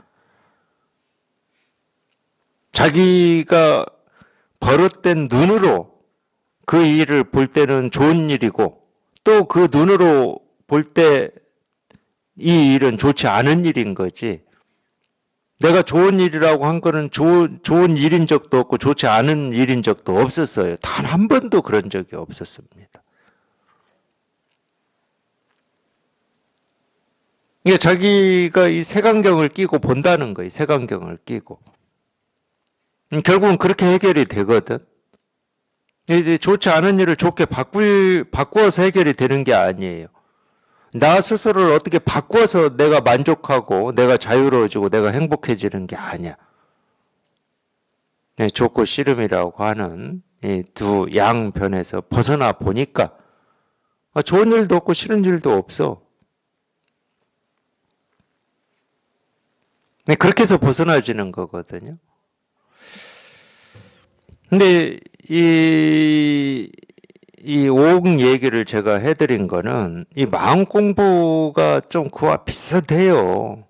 자기가 버릇된 눈으로 그 일을 볼 때는 좋은 일이고, 또 그 눈으로 볼 때 이 일은 좋지 않은 일인 거지. 내가 좋은 일이라고 한 거는 좋은 일인 적도 없고 좋지 않은 일인 적도 없었어요. 단 한 번도 그런 적이 없었습니다. 이게 자기가 이 색안경을 끼고 본다는 거예요. 색안경을 끼고. 결국은 그렇게 해결이 되거든. 이제 좋지 않은 일을 좋게 바꾸어서 해결이 되는 게 아니에요. 나 스스로를 어떻게 바꿔서 내가 만족하고 내가 자유로워지고 내가 행복해지는 게 아니야. 좋고 싫음이라고 하는 이 두 양변에서 벗어나 보니까 좋은 일도 없고 싫은 일도 없어. 그렇게 해서 벗어나지는 거거든요. 근데 이 옥 얘기를 제가 해드린 거는 이 마음 공부가 좀 그와 비슷해요.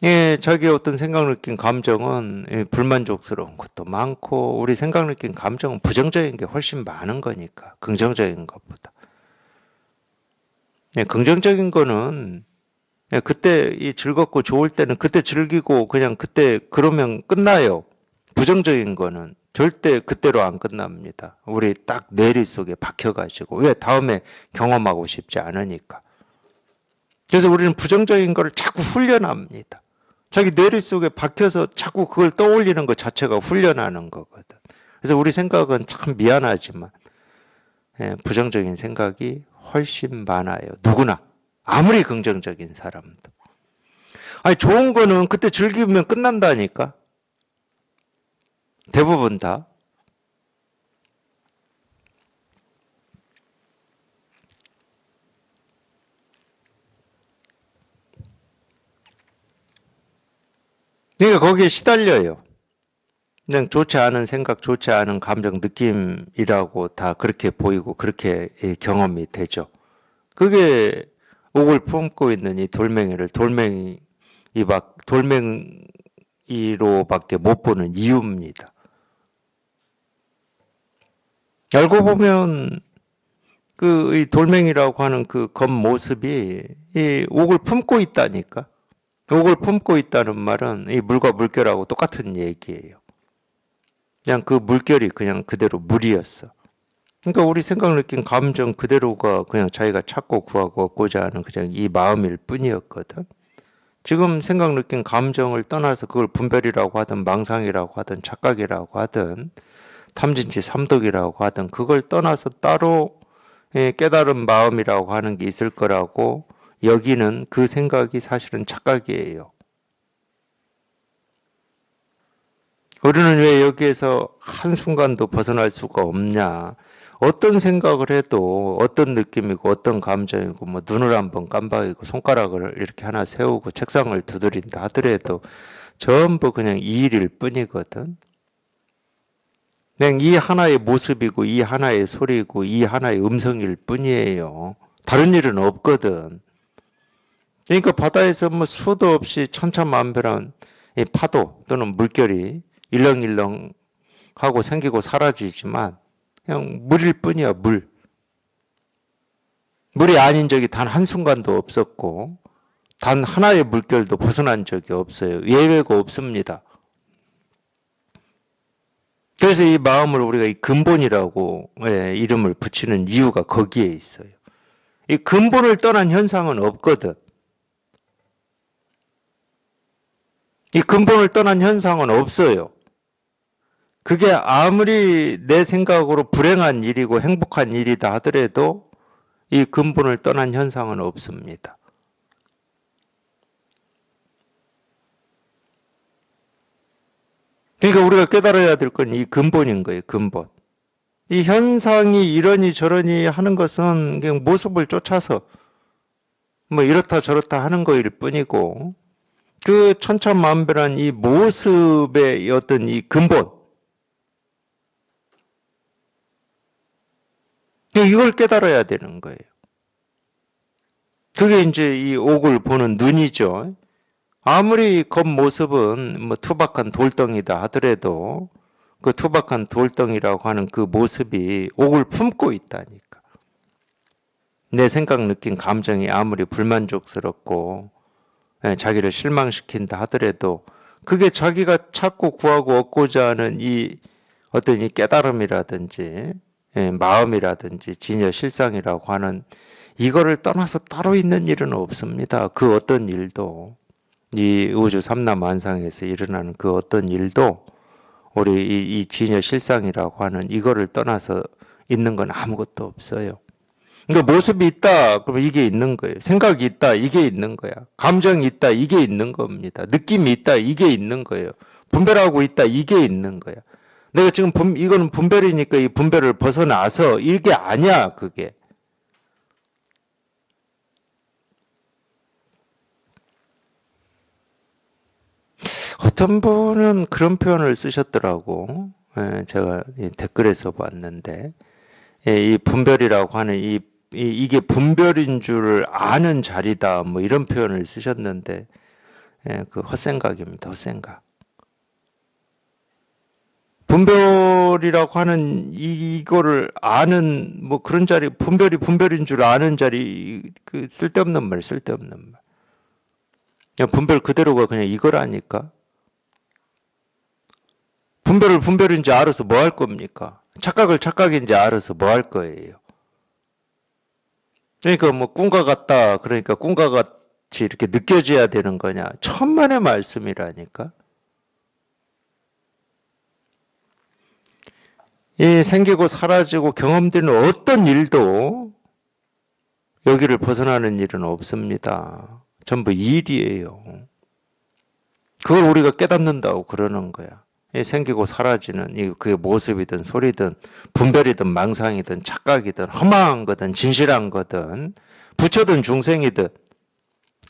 예, 자기의 어떤 생각, 느낀 감정은 불만족스러운 것도 많고, 우리 생각, 느낀 감정은 부정적인 게 훨씬 많은 거니까, 긍정적인 것보다. 예, 긍정적인 거는 그때 이 즐겁고 좋을 때는 그때 즐기고 그냥 그때 그러면 끝나요. 부정적인 거는 절대 그때로 안 끝납니다. 우리 딱 뇌리 속에 박혀가지고. 왜? 다음에 경험하고 싶지 않으니까. 그래서 우리는 부정적인 거를 자꾸 훈련합니다. 자기 뇌리 속에 박혀서 자꾸 그걸 떠올리는 것 자체가 훈련하는 거거든. 그래서 우리 생각은 참 미안하지만 부정적인 생각이 훨씬 많아요. 누구나. 아무리 긍정적인 사람도. 아니, 좋은 거는 그때 즐기면 끝난다니까. 대부분 다. 그러니까 거기에 시달려요. 그냥 좋지 않은 생각, 좋지 않은 감정, 느낌이라고 다 그렇게 보이고 그렇게 경험이 되죠. 그게 옥을 품고 있는 이 돌멩이를 돌멩이로밖에 못 보는 이유입니다. 알고 보면 이 돌멩이라고 하는 그 겉모습이 이 옥을 품고 있다니까. 옥을 품고 있다는 말은 이 물과 물결하고 똑같은 얘기예요. 그냥 그 물결이 그냥 그대로 물이었어. 그러니까 우리 생각, 느낀, 감정 그대로가 그냥 자기가 찾고 구하고 얻고자 하는 그냥 이 마음일 뿐이었거든. 지금 생각, 느낀, 감정을 떠나서 그걸 분별이라고 하든 망상이라고 하든 착각이라고 하든 탐진치 삼독이라고 하든 그걸 떠나서 따로 깨달은 마음이라고 하는 게 있을 거라고 여기는 그 생각이 사실은 착각이에요. 우리는 왜 여기에서 한순간도 벗어날 수가 없냐. 어떤 생각을 해도 어떤 느낌이고 어떤 감정이고 뭐 눈을 한번 깜박이고 손가락을 이렇게 하나 세우고 책상을 두드린다 하더라도 전부 그냥 이 일일 뿐이거든. 그냥 이 하나의 모습이고 이 하나의 소리고 이 하나의 음성일 뿐이에요. 다른 일은 없거든. 그러니까 바다에서 뭐 수도 없이 천차만별한 이 파도 또는 물결이 일렁일렁 하고 생기고 사라지지만 그냥 물일 뿐이야, 물. 물이 아닌 적이 단 한순간도 없었고 단 하나의 물결도 벗어난 적이 없어요. 예외가 없습니다. 그래서 이 마음을 우리가 이 근본이라고 이름을 붙이는 이유가 거기에 있어요. 이 근본을 떠난 현상은 없거든. 이 근본을 떠난 현상은 없어요. 그게 아무리 내 생각으로 불행한 일이고 행복한 일이다 하더라도 이 근본을 떠난 현상은 없습니다. 그러니까 우리가 깨달아야 될 건 이 근본인 거예요, 근본. 이 현상이 이러니 저러니 하는 것은 그냥 모습을 쫓아서 뭐 이렇다 저렇다 하는 거일 뿐이고 그 천차만별한 이 모습의 어떤 이 근본, 이걸 깨달아야 되는 거예요. 그게 이제 이 옥을 보는 눈이죠. 아무리 겉모습은 뭐 투박한 돌덩이다 하더라도 그 투박한 돌덩이라고 하는 그 모습이 옥을 품고 있다니까. 내 생각, 느낀, 감정이 아무리 불만족스럽고 자기를 실망시킨다 하더라도 그게 자기가 찾고 구하고 얻고자 하는 이 어떤 이 깨달음이라든지 마음이라든지 진여 실상이라고 하는 이거를 떠나서 따로 있는 일은 없습니다. 그 어떤 일도 이 우주 삼라만상에서 일어나는 그 어떤 일도 우리 이 진여 실상이라고 하는 이거를 떠나서 있는 건 아무것도 없어요. 그러니까 모습이 있다 그러면 이게 있는 거예요. 생각이 있다 이게 있는 거야. 감정이 있다 이게 있는 겁니다. 느낌이 있다 이게 있는 거예요. 분별하고 있다 이게 있는 거야. 내가 지금 이거는 분별이니까 이 분별을 벗어나서 이게 아니야 그게. 어떤 분은 그런 표현을 쓰셨더라고. 제가 댓글에서 봤는데 이 분별이라고 하는 이게 분별인 줄 아는 자리다 뭐 이런 표현을 쓰셨는데 그 헛생각입니다. 헛생각. 분별이라고 하는 이거를 아는 뭐 그런 자리, 분별인 줄 아는 자리, 그 쓸데없는 말, 쓸데없는 말. 그냥 분별 그대로가 그냥 이거라니까. 분별을 분별인지 알아서 뭐 할 겁니까? 착각을 착각인지 알아서 뭐 할 거예요? 그러니까 뭐 꿈과 같다. 그러니까 꿈과 같이 이렇게 느껴져야 되는 거냐? 천만의 말씀이라니까. 이 생기고 사라지고 경험되는 어떤 일도 여기를 벗어나는 일은 없습니다. 전부 일이에요. 그걸 우리가 깨닫는다고 그러는 거야. 생기고 사라지는 그게 모습이든 소리든 분별이든 망상이든 착각이든 허망한 거든 진실한 거든 부처든 중생이든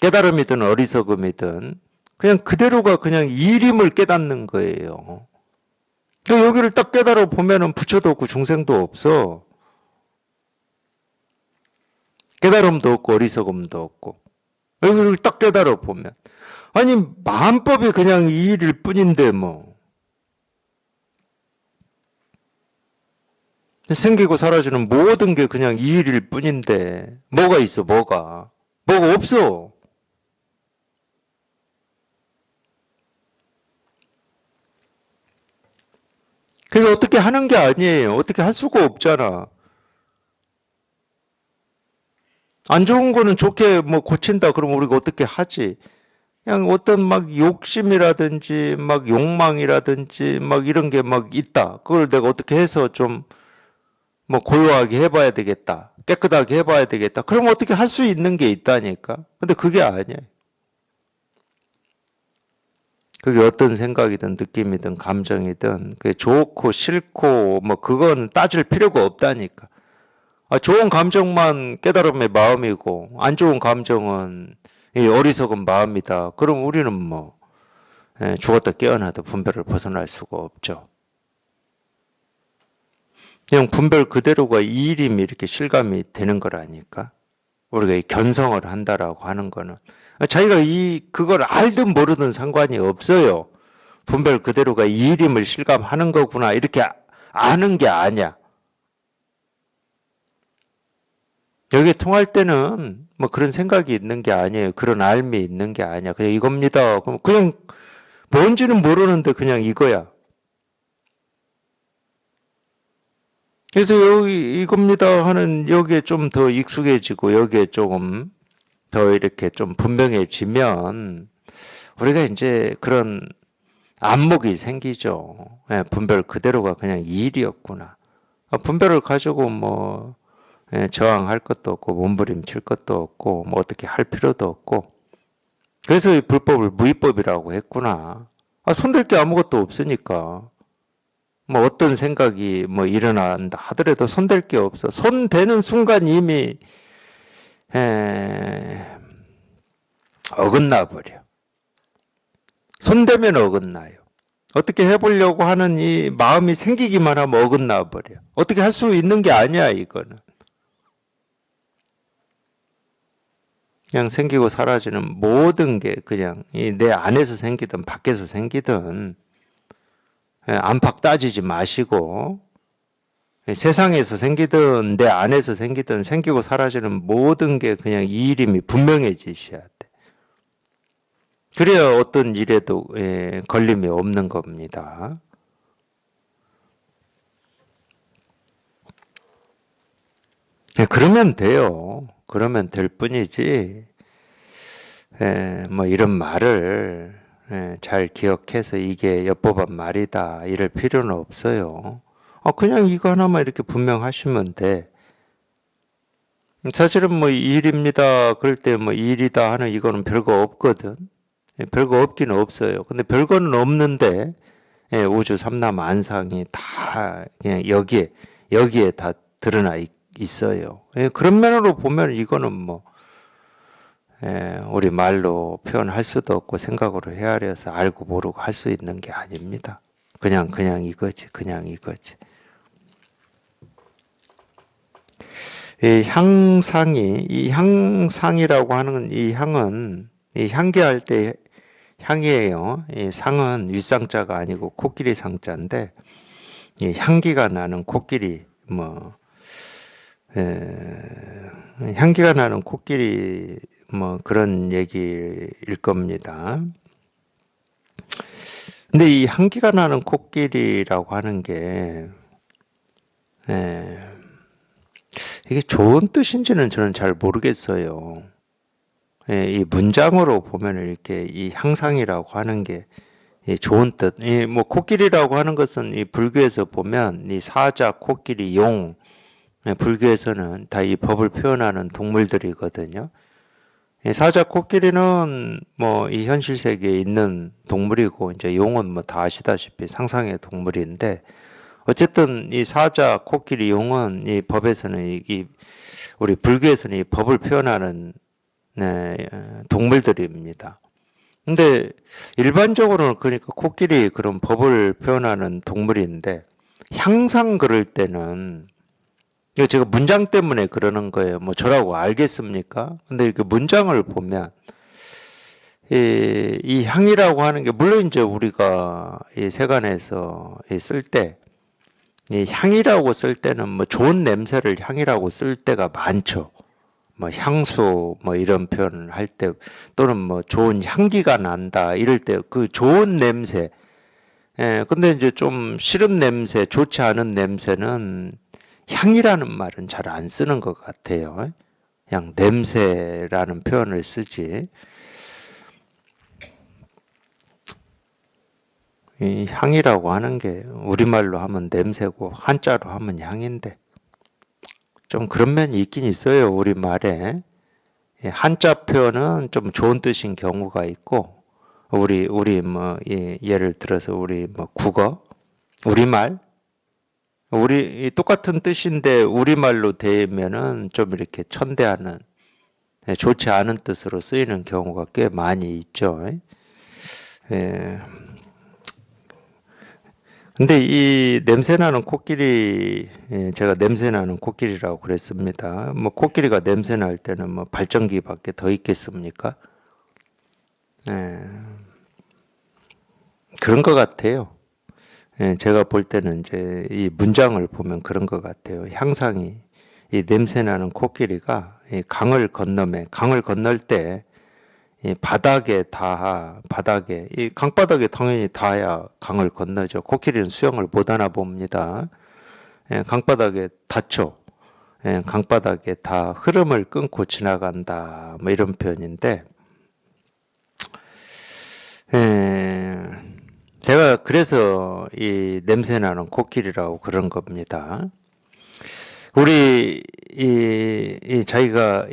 깨달음이든 어리석음이든 그냥 그대로가 그냥 일임을 깨닫는 거예요. 그러니까 여기를 딱 깨달아 보면은 부처도 없고 중생도 없어. 깨달음도 없고 어리석음도 없고. 이걸 딱 깨달아 보면 아니 마음법이 그냥 이 일일 뿐인데 뭐 생기고 사라지는 모든 게 그냥 이 일일 뿐인데 뭐가 있어 뭐가 없어. 그래서 어떻게 하는 게 아니에요. 어떻게 할 수가 없잖아. 안 좋은 거는 좋게 뭐 고친다 그러면 우리가 어떻게 하지? 그냥 어떤 막 욕심이라든지 막 욕망이라든지 막 이런 게 막 있다. 그걸 내가 어떻게 해서 좀 뭐 고요하게 해봐야 되겠다. 깨끗하게 해봐야 되겠다. 그럼 어떻게 할 수 있는 게 있다니까. 근데 그게 아니야. 그게 어떤 생각이든 느낌이든 감정이든 그게 좋고 싫고 뭐 그건 따질 필요가 없다니까. 좋은 감정만 깨달음의 마음이고 안 좋은 감정은 이 어리석은 마음이다. 그럼 우리는 뭐 죽었다 깨어나도 분별을 벗어날 수가 없죠. 그냥 분별 그대로가 이 일임이 이렇게 실감이 되는 거라니까. 우리가 이 견성을 한다라고 하는 거는 자기가 그걸 알든 모르든 상관이 없어요. 분별 그대로가 이 일임을 실감하는 거구나 이렇게 아는 게 아니야. 여기 통할 때는 뭐 그런 생각이 있는 게 아니에요. 그런 알미 있는 게 아니야. 그냥 이겁니다. 그냥 뭔지는 모르는데 그냥 이거야. 그래서 여기 이겁니다 하는 여기에 좀 더 익숙해지고 여기에 조금 더 이렇게 좀 분명해지면 우리가 이제 그런 안목이 생기죠. 분별 그대로가 그냥 이 일이었구나. 분별을 가지고 뭐 저항할 것도 없고 몸부림칠 것도 없고 뭐 어떻게 할 필요도 없고 그래서 이 불법을 무위법이라고 했구나. 손댈 게 아무것도 없으니까 뭐 어떤 생각이 뭐 일어난다 하더라도 손댈 게 없어. 손대는 순간 이미 어긋나 버려. 손대면 어긋나요. 어떻게 해보려고 하는 이 마음이 생기기만 하면 어긋나 버려. 어떻게 할 수 있는 게 아니야 이거는. 그냥 생기고 사라지는 모든 게 그냥 내 안에서 생기든 밖에서 생기든 안팎 따지지 마시고 세상에서 생기든 내 안에서 생기든 생기고 사라지는 모든 게 그냥 이 일임이 분명해지셔야 돼. 그래야 어떤 일에도 걸림이 없는 겁니다. 그러면 돼요. 그러면 될 뿐이지 뭐 이런 말을 잘 기억해서 이게 엿보반 말이다 이럴 필요는 없어요. 그냥 이거 하나만 이렇게 분명하시면 돼. 사실은 뭐 일입니다 그럴 때 뭐 일이다 하는 이거는 별거 없거든. 별거 없기는 없어요. 근데 별거는 없는데 우주 삼남 안상이 다 그냥 여기에 다 드러나 있어요. 그런 면으로 보면 이거는 뭐 우리 말로 표현할 수도 없고 생각으로 헤아려서 알고 모르고 할 수 있는 게 아닙니다. 그냥 이거지. 그냥 이거지. 이 향상이라고 하는 이 향은 이 향기할 때 향이에요. 이 상은 윗상자가 아니고 코끼리 상자인데 이 향기가 나는 코끼리 향기가 나는 코끼리 그런 얘기일 겁니다. 근데 이 향기가 나는 코끼리라고 하는 게 이게 좋은 뜻인지는 저는 잘 모르겠어요. 이 문장으로 보면 이렇게 이 향상이라고 하는 게 좋은 뜻. 뭐 코끼리라고 하는 것은 이 불교에서 보면 이 사자, 코끼리, 용, 불교에서는 다 이 법을 표현하는 동물들이거든요. 사자, 코끼리는 뭐 이 현실 세계에 있는 동물이고 이제 용은 뭐 다 아시다시피 상상의 동물인데 어쨌든 이 사자, 코끼리, 용은 이 법에서는 우리 불교에서는 이 법을 표현하는 동물들입니다. 근데 일반적으로는 그러니까 코끼리 그런 법을 표현하는 동물인데 항상 그럴 때는 이거 제가 문장 때문에 그러는 거예요. 뭐 저라고 알겠습니까? 근데 그 문장을 보면 이 향이라고 하는 게 물론 이제 우리가 이 세간에서 쓸 때 이 향이라고 쓸 때는 뭐 좋은 냄새를 향이라고 쓸 때가 많죠. 뭐 향수 뭐 이런 표현을 할 때 또는 뭐 좋은 향기가 난다 이럴 때 그 좋은 냄새. 근데 이제 좀 싫은 냄새, 좋지 않은 냄새는 향이라는 말은 잘 안 쓰는 것 같아요. 그냥 냄새라는 표현을 쓰지. 이 향이라고 하는 게 우리말로 하면 냄새고 한자로 하면 향인데 좀 그런 면이 있긴 있어요. 우리말에. 한자 표현은 좀 좋은 뜻인 경우가 있고 우리 뭐 예를 들어서 우리 뭐 국어, 우리말 우리 똑같은 뜻인데 우리말로 되면은 좀 이렇게 천대하는 좋지 않은 뜻으로 쓰이는 경우가 꽤 많이 있죠. 예. 근데 이 냄새나는 코끼리, 제가 냄새나는 코끼리라고 그랬습니다. 뭐 코끼리가 냄새날 때는 뭐 발전기밖에 더 있겠습니까? 그런 것 같아요. 제가 볼 때는 이제 이 문장을 보면 그런 것 같아요. 향상이 이 냄새나는 코끼리가 이 강을 건널 때 이 바닥에 이 강바닥에 당연히 닿아야 강을 건너죠. 코끼리는 수영을 못하나 봅니다. 강바닥에 닿죠. 강바닥에 다 흐름을 끊고 지나간다. 뭐 이런 표현인데, 제가 그래서 이 냄새나는 코끼리라고 그런 겁니다. 우리 자기가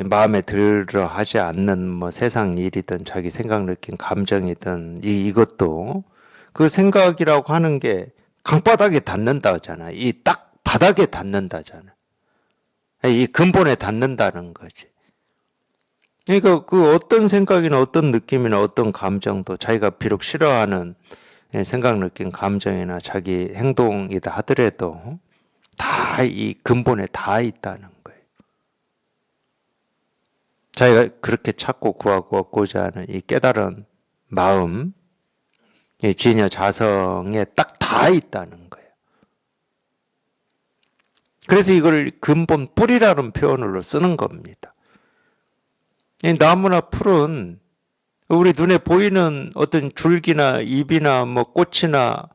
마음에 들어 하지 않는 뭐 세상 일이든 자기 생각 느낀 감정이든 이것도 그 생각이라고 하는 게 강바닥에 닿는다잖아. 이 딱 바닥에 닿는다잖아. 이 근본에 닿는다는 거지. 그러니까 그 어떤 생각이나 어떤 느낌이나 어떤 감정도 자기가 비록 싫어하는 생각 느낀 감정이나 자기 행동이다 하더라도 다 이 근본에 다 있다는 거예요. 자기가 그렇게 찾고 구하고 얻고자 하는 이 깨달은 마음, 이 진여 자성에 딱 다 있다는 거예요. 그래서 이걸 근본 뿌리라는 표현으로 쓰는 겁니다. 이 나무나 풀은 우리 눈에 보이는 어떤 줄기나 잎이나 뭐 꽃이나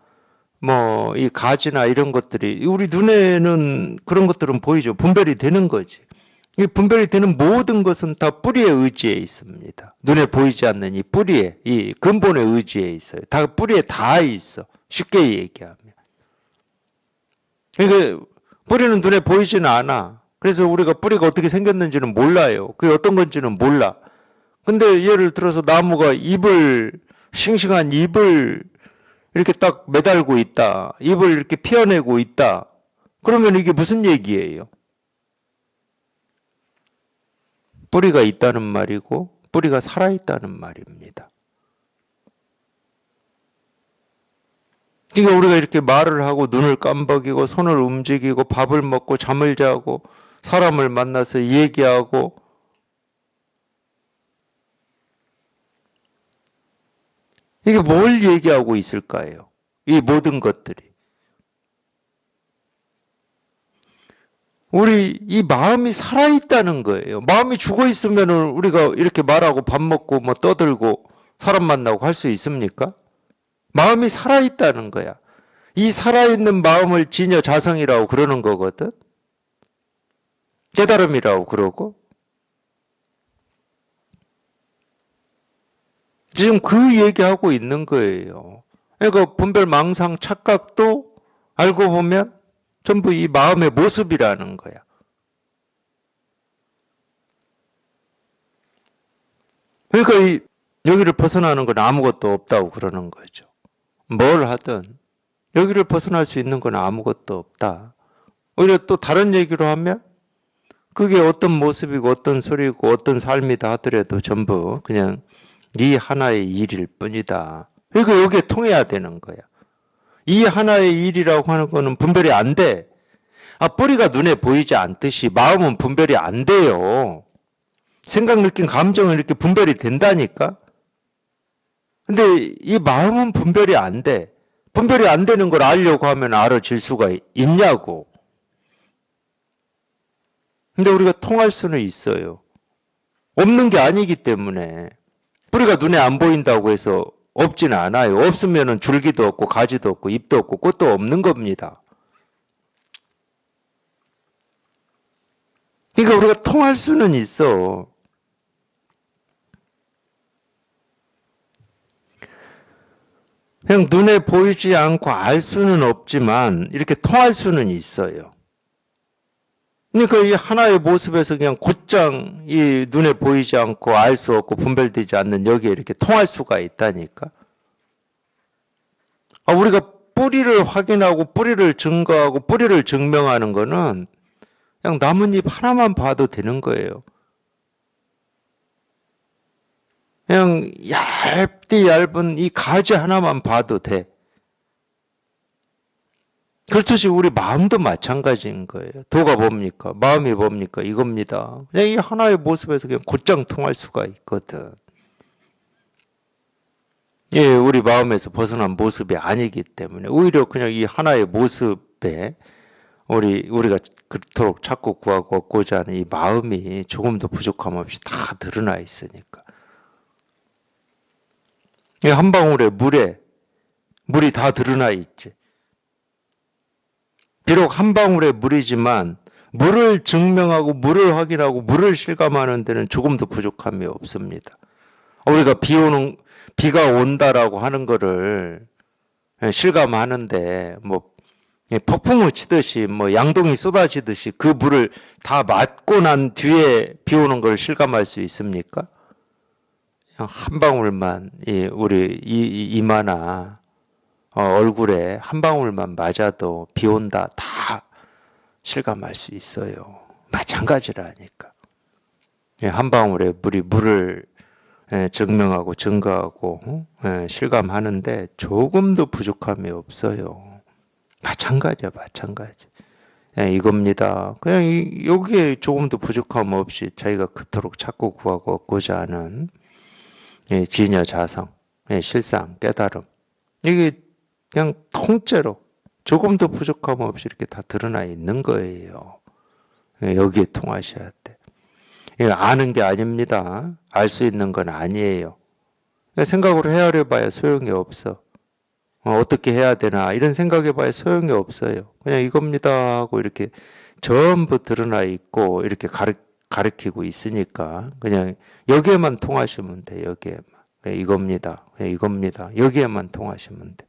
뭐 이 가지나 이런 것들이 우리 눈에는 그런 것들은 보이죠. 분별이 되는 거지. 이 분별이 되는 모든 것은 다 뿌리의 의지에 있습니다. 눈에 보이지 않는 이 뿌리에, 이 근본의 의지에 있어요. 다 뿌리에 다 있어. 쉽게 얘기하면. 그러니까 뿌리는 눈에 보이지는 않아. 그래서 우리가 뿌리가 어떻게 생겼는지는 몰라요. 그게 어떤 건지는 몰라. 근데 예를 들어서 나무가 싱싱한 잎을 이렇게 딱 매달고 있다. 잎을 이렇게 피어내고 있다. 그러면 이게 무슨 얘기예요? 뿌리가 있다는 말이고 뿌리가 살아있다는 말입니다. 그러니까 우리가 이렇게 말을 하고 눈을 깜박이고 손을 움직이고 밥을 먹고 잠을 자고 사람을 만나서 얘기하고 이게 뭘 얘기하고 있을까요? 이 모든 것들이. 우리 이 마음이 살아있다는 거예요. 마음이 죽어 있으면 우리가 이렇게 말하고 밥 먹고 뭐 떠들고 사람 만나고 할 수 있습니까? 마음이 살아있다는 거야. 이 살아있는 마음을 진여 자성이라고 그러는 거거든. 깨달음이라고 그러고. 지금 그 얘기하고 있는 거예요. 그러니까 분별, 망상, 착각도 알고 보면 전부 이 마음의 모습이라는 거야. 그러니까 여기를 벗어나는 건 아무것도 없다고 그러는 거죠. 뭘 하든 여기를 벗어날 수 있는 건 아무것도 없다. 오히려 또 다른 얘기로 하면 그게 어떤 모습이고 어떤 소리고 어떤 삶이다 하더라도 전부 그냥 이 하나의 일일 뿐이다. 그러니까 여기에 통해야 되는 거야. 이 하나의 일이라고 하는 거는 분별이 안 돼. 뿌리가 눈에 보이지 않듯이 마음은 분별이 안 돼요. 생각, 느낀, 감정은 이렇게 분별이 된다니까? 근데 이 마음은 분별이 안 돼. 분별이 안 되는 걸 알려고 하면 알아질 수가 있냐고. 근데 우리가 통할 수는 있어요. 없는 게 아니기 때문에. 뿌리가 눈에 안 보인다고 해서 없지는 않아요. 없으면 줄기도 없고 가지도 없고 잎도 없고 꽃도 없는 겁니다. 그러니까 우리가 통할 수는 있어. 그냥 눈에 보이지 않고 알 수는 없지만 이렇게 통할 수는 있어요. 그러니까 이 하나의 모습에서 그냥 곧장 이 눈에 보이지 않고 알 수 없고 분별되지 않는 여기에 이렇게 통할 수가 있다니까. 우리가 뿌리를 확인하고 뿌리를 증거하고 뿌리를 증명하는 거는 그냥 나뭇잎 하나만 봐도 되는 거예요. 그냥 얇디 얇은 이 가지 하나만 봐도 돼. 그렇듯이 우리 마음도 마찬가지인 거예요. 도가 뭡니까? 마음이 뭡니까? 이겁니다. 그냥 이 하나의 모습에서 그냥 곧장 통할 수가 있거든. 예, 우리 마음에서 벗어난 모습이 아니기 때문에 오히려 그냥 이 하나의 모습에 우리가 그토록 찾고 구하고 얻고자 하는 이 마음이 조금도 부족함 없이 다 드러나 있으니까. 한 방울의 물이 다 드러나 있지. 비록 한 방울의 물이지만 물을 증명하고 물을 확인하고 물을 실감하는 데는 조금도 부족함이 없습니다. 우리가 비가 온다라고 하는 거를 실감하는데 폭풍을 치듯이 양동이 쏟아지듯이 그 물을 다 맞고 난 뒤에 비 오는 걸 실감할 수 있습니까? 한 방울만 우리 이마나 얼굴에 한 방울만 맞아도 비 온다 다 실감할 수 있어요. 마찬가지라니까. 한 방울의 물을 증명하고 증거하고 실감하는데 조금도 부족함이 없어요. 마찬가지야, 마찬가지. 이겁니다. 그냥 여기에 조금도 부족함 없이 자기가 그토록 찾고 구하고 얻고자 하는 진여 자성, 실상, 깨달음. 이게 그냥 통째로 조금도 부족함 없이 이렇게 다 드러나 있는 거예요. 여기에 통하셔야 돼. 아는 게 아닙니다. 알 수 있는 건 아니에요. 생각으로 헤아려 봐야 소용이 없어. 어떻게 해야 되나 이런 생각해 봐야 소용이 없어요. 그냥 이겁니다 하고 이렇게 전부 드러나 있고 이렇게 가르치고 있으니까 그냥 여기에만 통하시면 돼. 여기에만. 이겁니다. 이겁니다. 여기에만 통하시면 돼.